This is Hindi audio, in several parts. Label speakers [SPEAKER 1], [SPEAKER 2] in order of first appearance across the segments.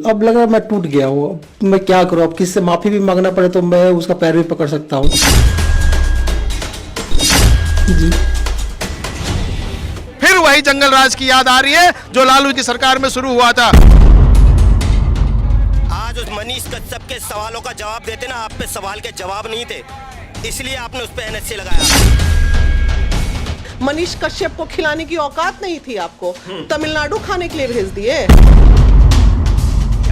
[SPEAKER 1] अब लग रहा है मैं टूट गया हूँ। अब मैं क्या करूँ, अब किससे माफी भी मांगना पड़े तो मैं उसका पैर भी पकड़ सकता हूँ। जी।
[SPEAKER 2] फिर वही जंगल राज की याद आ रही है जो लालू की सरकार में शुरू हुआ था।
[SPEAKER 3] आज उस मनीष कश्यप के सवालों का जवाब देते ना, आप पे सवाल के जवाब नहीं थे, इसलिए आपने उस पे एनएसए लगाया।
[SPEAKER 4] मनीष कश्यप को खिलाने की औकात नहीं थी आपको, तमिलनाडु खाने के लिए भेज दिए।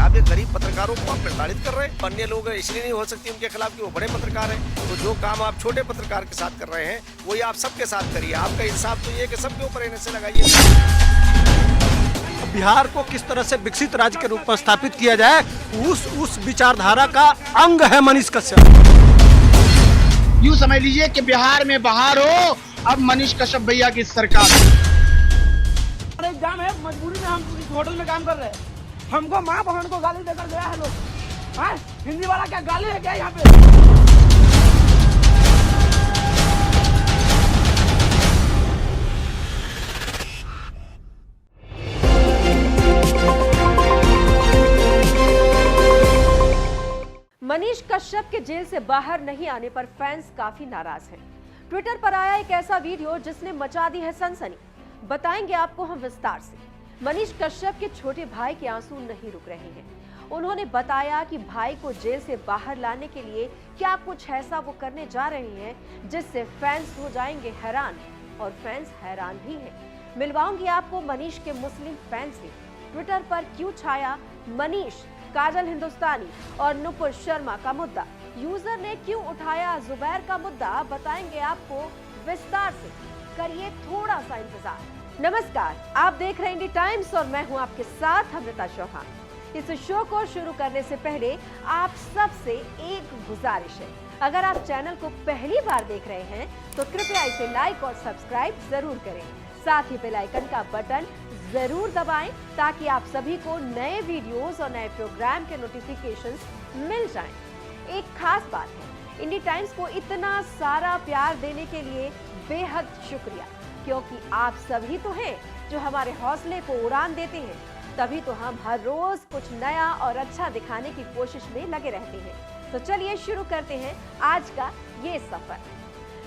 [SPEAKER 5] आप ये गरीब पत्रकारों को आप प्रताड़ित कर रहे हैं। अन्य लोग इसलिए नहीं हो सकती उनके खिलाफ कि वो बड़े पत्रकार हैं। तो जो काम आप छोटे पत्रकार के साथ कर रहे हैं वही आप सबके साथ करिए। आपका इंसाफ तो ये कि सबके ऊपर एनएसए लगाइए।
[SPEAKER 6] बिहार को किस तरह से विकसित राज्य के रूप में स्थापित किया जाए, उस विचारधारा का अंग है मनीष कश्यप।
[SPEAKER 7] यूँ समझ लीजिए कि बिहार में बाहर हो अब मनीष कश्यप भैया की सरकार।
[SPEAKER 8] एग्जाम है, मजबूरी में हम इस होटल में काम कर रहे हैं। हमको माँ बहन को गाली देकर गया है लोग। हिंदी वाला क्या गाली है क्या यहाँ पे?
[SPEAKER 9] मनीष कश्यप के जेल से बाहर नहीं आने पर फैंस काफी नाराज हैं। ट्विटर पर आया एक ऐसा वीडियो जिसने मचा दी है सनसनी। बताएंगे आपको हम विस्तार से। मनीष कश्यप के छोटे भाई के आंसू नहीं रुक रहे हैं। उन्होंने बताया कि भाई को जेल से बाहर लाने के लिए क्या कुछ ऐसा वो करने जा रहे हैं जिससे फैंस हो जाएंगे हैरान, और फैंस हैरान भी हैं। मिलवाऊंगी आपको मनीष के मुस्लिम फैंस से। ट्विटर पर क्यों छाया मनीष, काजल हिंदुस्तानी और नुपुर शर्मा का मुद्दा, यूजर ने क्यों उठाया जुबैर का मुद्दा, बताएंगे आपको विस्तार से। करिए थोड़ा सा इंतजार। नमस्कार, आप देख रहे हैं इंडी टाइम्स और मैं हूं आपके साथ अमृता चौहान। इस शो को शुरू करने से पहले आप सबसे एक गुजारिश है, अगर आप चैनल को पहली बार देख रहे हैं तो कृपया इसे लाइक और सब्सक्राइब जरूर करें। साथ ही बेल आइकन का बटन जरूर दबाएं ताकि आप सभी को नए वीडियोस और नए प्रोग्राम के नोटिफिकेशंस मिल जाएं। एक खास बात है, इंडी टाइम्स को इतना सारा प्यार देने के लिए बेहद शुक्रिया, क्योंकि आप सभी तो हैं जो हमारे हौसले को उड़ान देते हैं। तभी तो हम हर रोज कुछ नया और अच्छा दिखाने की कोशिश में लगे रहते हैं। तो चलिए शुरू करते हैं आज का ये सफर।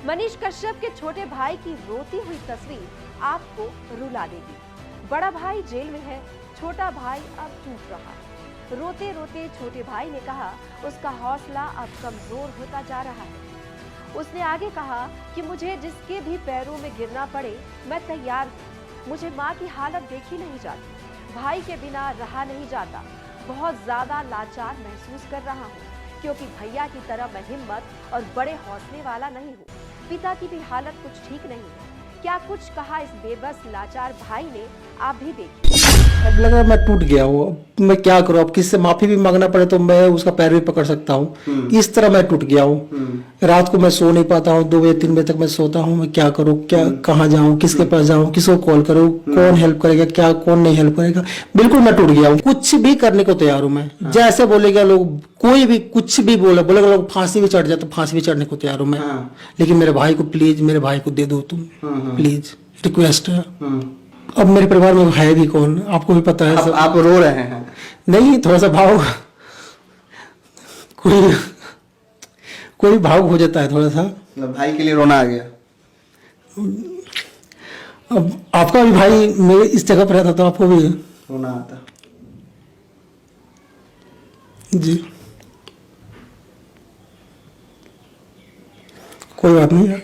[SPEAKER 9] मनीष कश्यप के छोटे भाई की रोती हुई तस्वीर आपको रुला देगी। बड़ा भाई जेल में है, छोटा भाई अब टूट रहा है। रोते रोते छोटे भाई ने कहा उसका हौसला अब कमजोर होता जा रहा है। उसने आगे कहा कि मुझे जिसके भी पैरों में गिरना पड़े मैं तैयार हूँ। मुझे माँ की हालत देखी नहीं जाती, भाई के बिना रहा नहीं जाता। बहुत ज्यादा लाचार महसूस कर रहा हूँ क्योंकि भैया की तरह मैं हिम्मत और बड़े हौसले वाला नहीं हूँ। पिता की भी हालत कुछ ठीक नहीं है। क्या कुछ कहा इस बेबस लाचार भाई ने, आप भी देखिए।
[SPEAKER 1] अब लग रहा है मैं टूट गया हूँ। अब मैं क्या करूँ, अब किससे माफी भी मांगना पड़े तो मैं उसका पैर भी पकड़ सकता हूँ। इस तरह मैं टूट गया हूँ। रात को मैं सो नहीं पाता हूँ, 2 बजे 3 बजे तक मैं सोता हूँ। मैं क्या करूँ, क्या कहाँ जाऊँ, किसके पास जाऊँ, किसको कॉल करूँ, कौन हेल्प करेगा, क्या कौन नहीं हेल्प करेगा। बिल्कुल मैं टूट गया हूँ। कुछ भी करने को तैयार हूँ मैं। जैसे बोलेगा लोग, कोई भी कुछ भी बोलेगा लोग, फांसी भी चढ़ जाए तो फांसी भी चढ़ने को तैयार हूँ मैं। लेकिन मेरे भाई को प्लीज, मेरे भाई को दे दो तुम, प्लीज, रिक्वेस्ट है। अब मेरे परिवार में है भी कौन, आपको भी पता है।
[SPEAKER 10] आप रो रहे हैं?
[SPEAKER 1] नहीं, थोड़ा सा भाव, कोई भावुक हो जाता है थोड़ा सा।
[SPEAKER 10] भाई के लिए रोना आ गया।
[SPEAKER 1] अब आपका भी भाई मेरे इस जगह पर रहता तो आपको भी
[SPEAKER 10] रोना आता
[SPEAKER 1] जी। कोई बात नहीं है।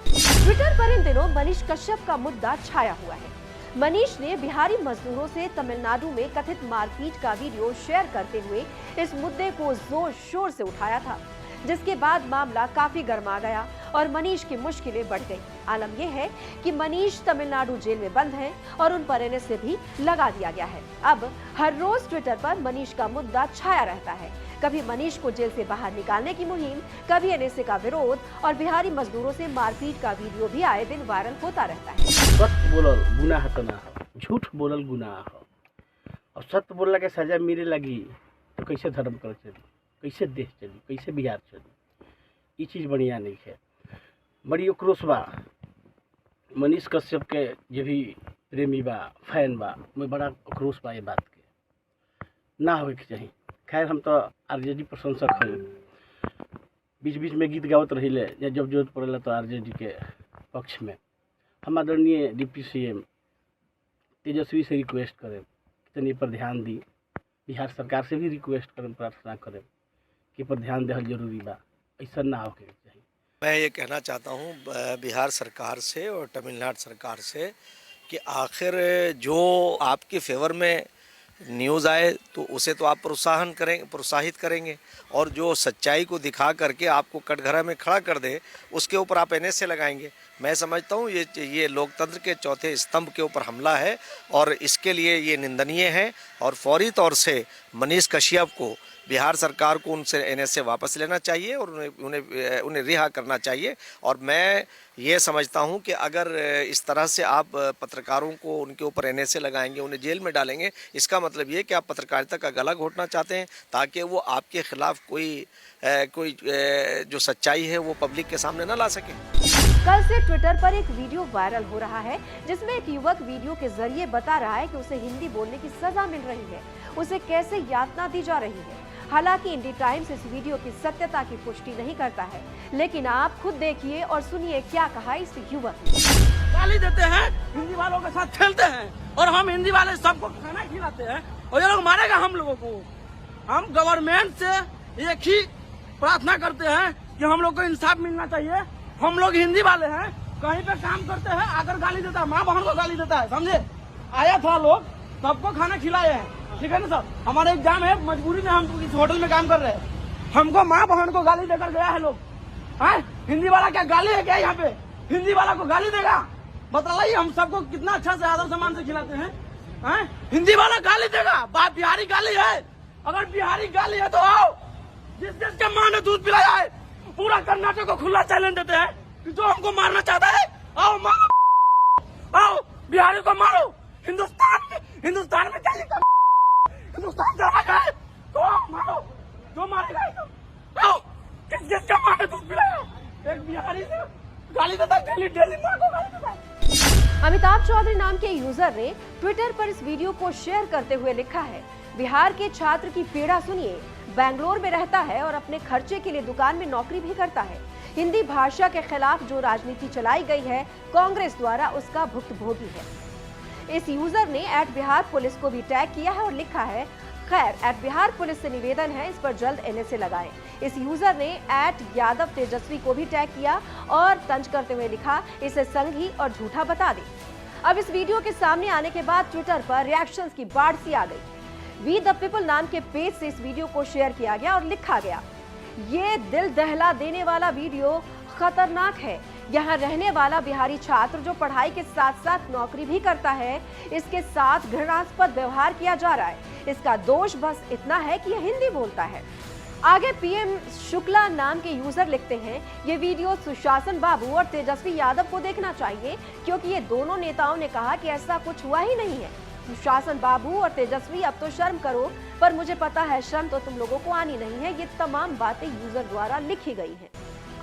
[SPEAKER 9] ट्विटर पर इन दिनों मनीष कश्यप का मुद्दा छाया हुआ है। मनीष ने बिहारी मजदूरों से तमिलनाडु में कथित मारपीट का वीडियो शेयर करते हुए इस मुद्दे को जोर शोर से उठाया था, जिसके बाद मामला काफी गर्मा गया और मनीष की मुश्किलें बढ़ गई। आलम यह है कि मनीष तमिलनाडु जेल में बंद हैं और उन पर एनएसए भी लगा दिया गया है। अब हर रोज ट्विटर पर मनीष का मुद्दा छाया रहता है। कभी मनीष को जेल से बाहर निकालने की मुहिम, कभी एनएसए का विरोध और बिहारी मजदूरों से मारपीट का वीडियो भी आए दिन वायरल होता रहता है।
[SPEAKER 11] सत्य बोलल गुनाह तो ना हो, झूठ बोलल गुनाह हो, और सत्य बोलला के सजा मिले लगी तो कैसे धर्म कर चली, कैसे देश चली, कैसे बिहार चली। ये चीज़ बढ़िया नहीं है। बड़ी उक्रोश बा मनीष कश्यप के जो भी प्रेमी बा, फैन बा, मैं बड़ा आक्रोश बा ये बात के ना होवे के चाहिए। खैर हम तो आरजेडी प्रशंसक हैं, बीच बीच में गीत गावत रहिले या जब जरूरत पड़ेला तो आरजेडी के पक्ष में। हम आदरणीय डिप्टी सीएम तेजस्वी से रिक्वेस्ट करें तनी पर ध्यान दी, बिहार सरकार से भी रिक्वेस्ट करें, प्रार्थना करें कि पर ध्यान देहल जरूरी बा, ऐसा ना होके चाहिए।
[SPEAKER 5] मैं ये कहना चाहता हूँ बिहार सरकार से और तमिलनाडु सरकार से कि आखिर जो आपके फेवर में न्यूज़ आए तो उसे तो आप प्रोत्साहित करेंगे, और जो सच्चाई को दिखा करके आपको कटघरा में खड़ा कर दे उसके ऊपर आप NSA लगाएंगे। मैं समझता हूँ ये लोकतंत्र के चौथे स्तंभ के ऊपर हमला है और इसके लिए ये निंदनीय है, और फौरी तौर से मनीष कश्यप को, बिहार सरकार को उनसे NSA वापस लेना चाहिए और उन्हें रिहा करना चाहिए। और मैं ये समझता हूँ कि अगर इस तरह से आप पत्रकारों को उनके ऊपर NSA लगाएंगे, उन्हें जेल में डालेंगे, इसका मतलब ये कि आप पत्रकारिता का गला घोटना चाहते हैं ताकि वो आपके खिलाफ कोई जो सच्चाई है वो पब्लिक के सामने न ला सके।
[SPEAKER 9] कल से ट्विटर पर एक वीडियो वायरल हो रहा है जिसमें एक युवक वीडियो के जरिए बता रहा है कि उसे हिंदी बोलने की सजा मिल रही है, उसे कैसे यातना दी जा रही है। हालांकि इंडी टाइम्स इस वीडियो की सत्यता की पुष्टि नहीं करता है, लेकिन आप खुद देखिए और सुनिए क्या कहा इस युवक ने।
[SPEAKER 8] गाली देते हैं, हिंदी वालों के साथ खेलते हैं और हम हिंदी वाले सबको खाना खिलाते हैं और ये लोग मारेगा हम लोगों को। हम गवर्नमेंट से एक ही प्रार्थना करते हैं कि हम लोग को इंसाफ मिलना चाहिए। हम लोग हिंदी वाले हैं, कहीं पे काम करते हैं, अगर गाली देता है, माँ बहन को गाली देता है, समझे। आया था लोग, सबको खाना खिलाए हैं, ठीक है ना सर। हमारा एग्जाम है, मजबूरी में हम इस होटल में काम कर रहे हैं, हमको माँ बहन को गाली देकर गया है लोग। हिंदी वाला क्या गाली है क्या? यहाँ पे हिंदी वाला को गाली देगा? बताइए, हम सबको कितना अच्छा से आदर सम्मान से खिलाते हैं। हिंदी वाला गाली देगा? बात बिहारी गाली है? अगर बिहारी गाली है तो आओ, जिस देश के माँ ने दूध पिलाया है, पूरा कर्नाटक को खुला चैलेंज देते हैं कि जो हमको मारना चाहता है आओ मारो, आओ बिहारी को मारो। हिंदुस्तान में क्या लिखा? हिंदुस्तान चला गया तो आओ मारो, जो मारेगा तो आओ। किस देश का माँ ने दूध पिलाया? एक बिहारी से गाली देता है, डेली माँ को गाली देता है।
[SPEAKER 9] अमिताभ चौधरी नाम के यूजर ने ट्विटर पर इस वीडियो को शेयर करते हुए लिखा है, बिहार के छात्र की पीड़ा सुनिए, बेंगलोर में रहता है और अपने खर्चे के लिए दुकान में नौकरी भी करता है। हिंदी भाषा के खिलाफ जो राजनीति चलाई गई है कांग्रेस द्वारा, उसका भुक्तभोगी है। इस यूजर ने @बिहार पुलिस को भी टैग किया है और लिखा है, खैर @बिहार पुलिस से निवेदन है इस पर जल्द NSA लगाएं। इस यूजर ने @यादव तेजस्वी को भी टैग किया और तंज करते हुए लिखा, इसे संघी और झूठा बता दे। अब इस वीडियो के सामने आने के बाद ट्विटर पर रिएक्शंस की बाढ़ सी आ गई। वी द पीपल नाम के पेज से इस वीडियो को शेयर किया गया और लिखा गया, ये दिल दहला देने वाला वीडियो खतरनाक है। यहाँ रहने वाला बिहारी छात्र जो पढ़ाई के साथ साथ नौकरी भी करता है, इसके साथ घृणास्पद व्यवहार किया जा रहा है। इसका दोष बस इतना है कि यह हिंदी बोलता है। आगे PM शुक्ला नाम के यूजर लिखते हैं, ये वीडियो सुशासन बाबू और तेजस्वी यादव को देखना चाहिए क्योंकि ये दोनों नेताओं ने कहा कि ऐसा कुछ हुआ ही नहीं है। सुशासन बाबू और तेजस्वी, अब तो शर्म करो, पर मुझे पता है शर्म तो तुम लोगों को आनी नहीं है। ये तमाम बातें यूजर द्वारा लिखी गई हैं।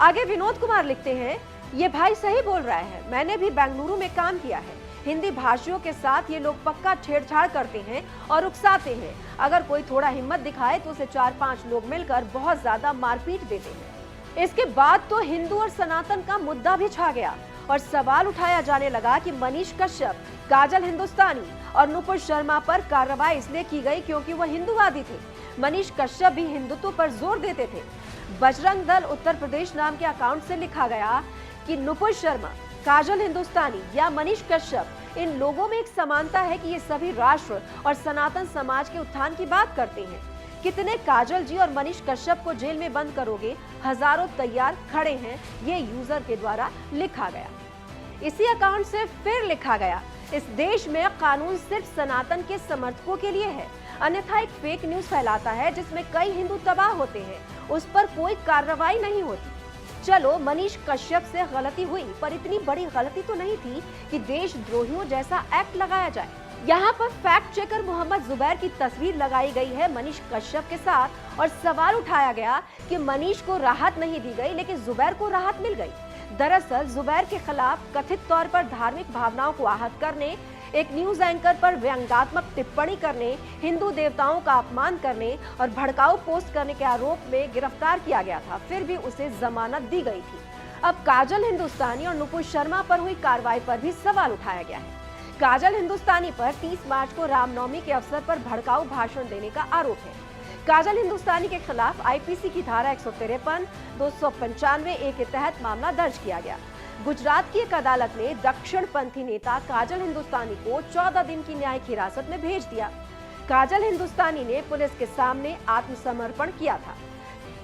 [SPEAKER 9] आगे विनोद कुमार लिखते हैं, ये भाई सही बोल रहा है, मैंने भी बेंगलुरु में काम किया है। हिंदी भाषियों के साथ ये लोग पक्का छेड़छाड़ करते हैं और उकसाते हैं। अगर कोई थोड़ा हिम्मत दिखाए तो उसे 4-5 लोग मिलकर बहुत ज्यादा मारपीट देते हैं। इसके बाद तो हिंदू और सनातन का मुद्दा भी छा गया और सवाल उठाया जाने लगा कि मनीष कश्यप, काजल हिंदुस्तानी और नुपुर शर्मा पर कार्रवाई इसलिए की गई क्योंकि वह हिंदूवादी थे। मनीष कश्यप भी हिंदुत्व पर जोर देते थे। बजरंग दल उत्तर प्रदेश नाम के अकाउंट से लिखा गया कि नुपुर शर्मा, काजल हिंदुस्तानी या मनीष कश्यप, इन लोगों में एक समानता है कि ये सभी राष्ट्र और सनातन समाज के उत्थान की बात करते हैं। कितने काजल जी और मनीष कश्यप को जेल में बंद करोगे? हजारों तैयार खड़े हैं, ये यूजर के द्वारा लिखा गया। इसी अकाउंट से फिर लिखा गया, इस देश में कानून सिर्फ सनातन के समर्थकों के लिए है, अन्यथा एक फेक न्यूज फैलाता है जिसमें कई हिंदू तबाह होते हैं, उस पर कोई कार्रवाई नहीं होती। चलो मनीष कश्यप से गलती हुई, पर इतनी बड़ी गलती तो नहीं थी कि देशद्रोहियों जैसा एक्ट लगाया जाए। यहाँ पर फैक्ट चेकर मोहम्मद जुबैर की तस्वीर लगाई गई है मनीष कश्यप के साथ और सवाल उठाया गया कि मनीष को राहत नहीं दी गई लेकिन जुबैर को राहत मिल गई। दरअसल जुबैर के खिलाफ कथित तौर पर धार्मिक भावनाओं को आहत करने, एक न्यूज एंकर पर व्यंग्यात्मक टिप्पणी करने, हिंदू देवताओं का अपमान करने और भड़काऊ पोस्ट करने के आरोप में गिरफ्तार किया गया था। फिर भी उसे जमानत दी गई थी। अब काजल हिंदुस्तानी और नुपुर शर्मा पर हुई कार्रवाई पर भी सवाल उठाया गया है। काजल हिंदुस्तानी पर 30 मार्च को रामनवमी के अवसर पर भड़काऊ भाषण देने का आरोप है। काजल हिंदुस्तानी के खिलाफ आईपीसी की धारा 153, 295 ए के तहत मामला दर्ज किया गया। गुजरात की एक अदालत ने दक्षिणपंथी नेता काजल हिंदुस्तानी को 14 दिन की न्यायिक हिरासत में भेज दिया। काजल हिंदुस्तानी ने पुलिस के सामने आत्मसमर्पण किया था।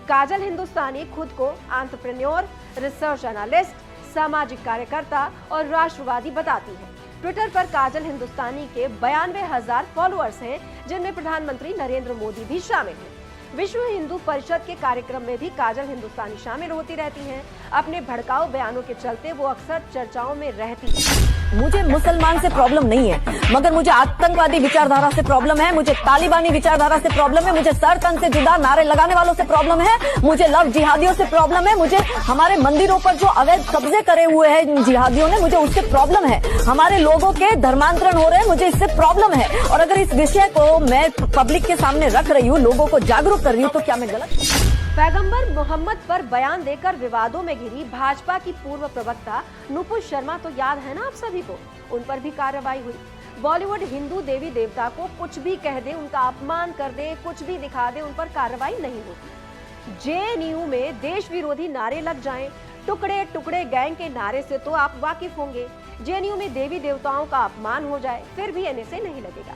[SPEAKER 9] काजल हिंदुस्तानी खुद को एंटरप्रेन्योर, रिसर्च एनालिस्ट, सामाजिक कार्यकर्ता और राष्ट्रवादी बताती है। ट्विटर पर काजल हिंदुस्तानी के 92,000 फॉलोअर्स हैं, जिनमें प्रधानमंत्री नरेंद्र मोदी भी शामिल हैं। विश्व हिंदू परिषद के कार्यक्रम में भी काजल हिंदुस्तानी शामिल होती रहती हैं। अपने भड़काऊ बयानों के चलते वो अक्सर चर्चाओं में रहती है।
[SPEAKER 12] मुझे मुसलमान से प्रॉब्लम नहीं है, मगर मुझे आतंकवादी विचारधारा से प्रॉब्लम है, मुझे तालिबानी विचारधारा से प्रॉब्लम है, मुझे सर तन से जुदा नारे लगाने वालों से प्रॉब्लम है, मुझे लव जिहादियों से प्रॉब्लम है, मुझे हमारे मंदिरों पर जो अवैध कब्जे करे हुए हैं जिहादियों ने, मुझे उससे प्रॉब्लम है। हमारे लोगों के धर्मांतरण हो रहे हैं, मुझे इससे प्रॉब्लम है। और अगर इस विषय को मैं पब्लिक के सामने रख रही हूँ, लोगों को जागरूक कर रही हूँ, तो क्या मैं गलत?
[SPEAKER 9] पैगंबर मोहम्मद पर बयान देकर विवादों में घिरी भाजपा की पूर्व प्रवक्ता नुपुर शर्मा तो याद है ना आप सभी को, उन पर भी कार्रवाई हुई। बॉलीवुड हिंदू देवी देवता को कुछ भी कह दे, उनका अपमान कर दे, कुछ भी दिखा दे, उन पर कार्रवाई नहीं होती। जेएनयू में देश विरोधी नारे लग जाएं, टुकड़े टुकड़े गैंग के नारे से तो आप वाकिफ होंगे। जेएनयू में देवी देवताओं का अपमान हो जाए, फिर भी एनएसए नहीं लगेगा।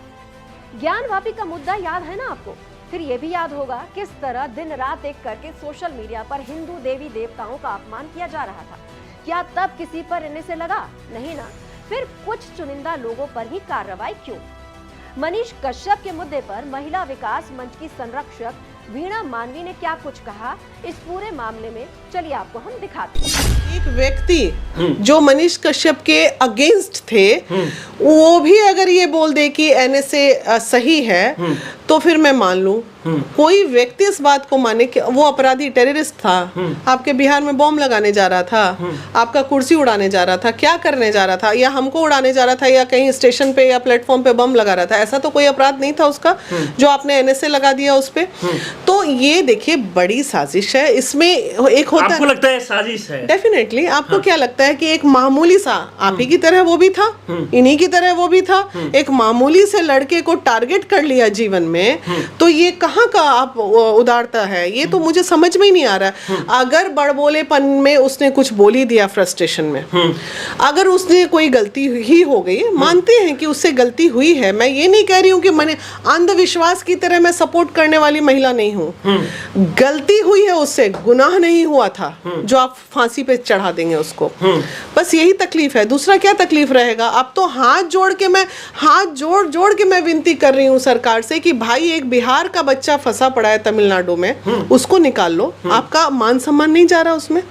[SPEAKER 9] ज्ञानवापी का मुद्दा याद है ना आपको? फिर ये भी याद होगा किस तरह दिन रात एक करके सोशल मीडिया पर हिंदू देवी देवताओं का अपमान किया जा रहा था। क्या तब किसी पर एनएसए लगा? नहीं ना। फिर कुछ चुनिंदा लोगों पर ही कार्रवाई क्यों? मनीष कश्यप के मुद्दे पर महिला विकास मंच की संरक्षक वीणा मानवी ने क्या कुछ कहा, इस पूरे मामले में चलिए आपको हम दिखाते हैं।
[SPEAKER 4] एक व्यक्ति जो मनीष कश्यप के अगेंस्ट थे, वो भी अगर ये बोल दे कि एनएसए सही है, तो फिर मैं मान लूं। कोई व्यक्ति इस बात को माने कि वो अपराधी टेररिस्ट था, आपके बिहार में बॉम्ब लगाने जा रहा था, आपका कुर्सी उड़ाने जा रहा था, क्या करने जा रहा था, या हमको उड़ाने जा रहा था, या कहीं स्टेशन पे या प्लेटफॉर्म पे बम लगा रहा था, ऐसा तो कोई अपराध नहीं था उसका जो आपने एनएसए लगा दिया उस पे। तो ये देखिए बड़ी साजिश है। इसमें एक होता
[SPEAKER 11] आपको लगता है साजिश है?
[SPEAKER 4] डेफिनेटली। आपको क्या लगता है कि एक मामूली सा, आप ही की तरह वो भी था, इन्हीं की तरह वो भी था, एक मामूली से लड़के को टारगेट कर लिया जीवन में, तो ये कहाँ का आप उदारता है? ये तो मुझे समझ में ही नहीं आ रहा। अगर बड़बोलेपन में उसने कुछ बोल ही दिया फ्रस्ट्रेशन में, अगर उसने कोई गलती ही हो गई, मानते हैं कि उससे गलती हुई है, मैं ये नहीं कह रही हूँ कि मैंने अंधविश्वास की तरह मैं सपोर्ट करने वाली महिला नहीं हूँ। गलती हुई है, उससे गुनाह नहीं हुआ था जो आप फांसी पे चढ़ा देंगे उसको। बस यही तकलीफ है, दूसरा क्या तकलीफ रहेगा? अब तो हाथ जोड़ के मैं विनती कर रही हूँ सरकार से कि भाई एक बिहार का बच्चा फंसा पड़ा है तमिलनाडु में, उसको निकाल लो। आपका मान सम्मान नहीं जा रहा उसमें?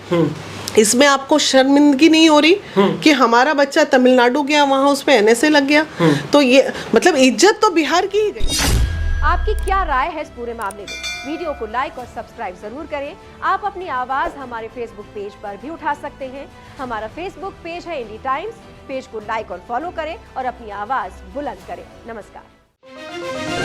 [SPEAKER 4] इसमें आपको शर्मिंदगी नहीं हो रही कि हमारा बच्चा तमिलनाडु गया, वहां उस पे एनएसए लग गया? तो ये मतलब इज्जत तो बिहार की ही गई।
[SPEAKER 9] आपकी क्या राय है इस पूरे मामले में? वीडियो को लाइक और सब्सक्राइब जरूर करें। आप अपनी आवाज हमारे फेसबुक पेज पर भी उठा सकते हैं। हमारा फेसबुक पेज है इंडी टाइम्स। पेज को लाइक और फॉलो करें और अपनी आवाज बुलंद करें। नमस्कार।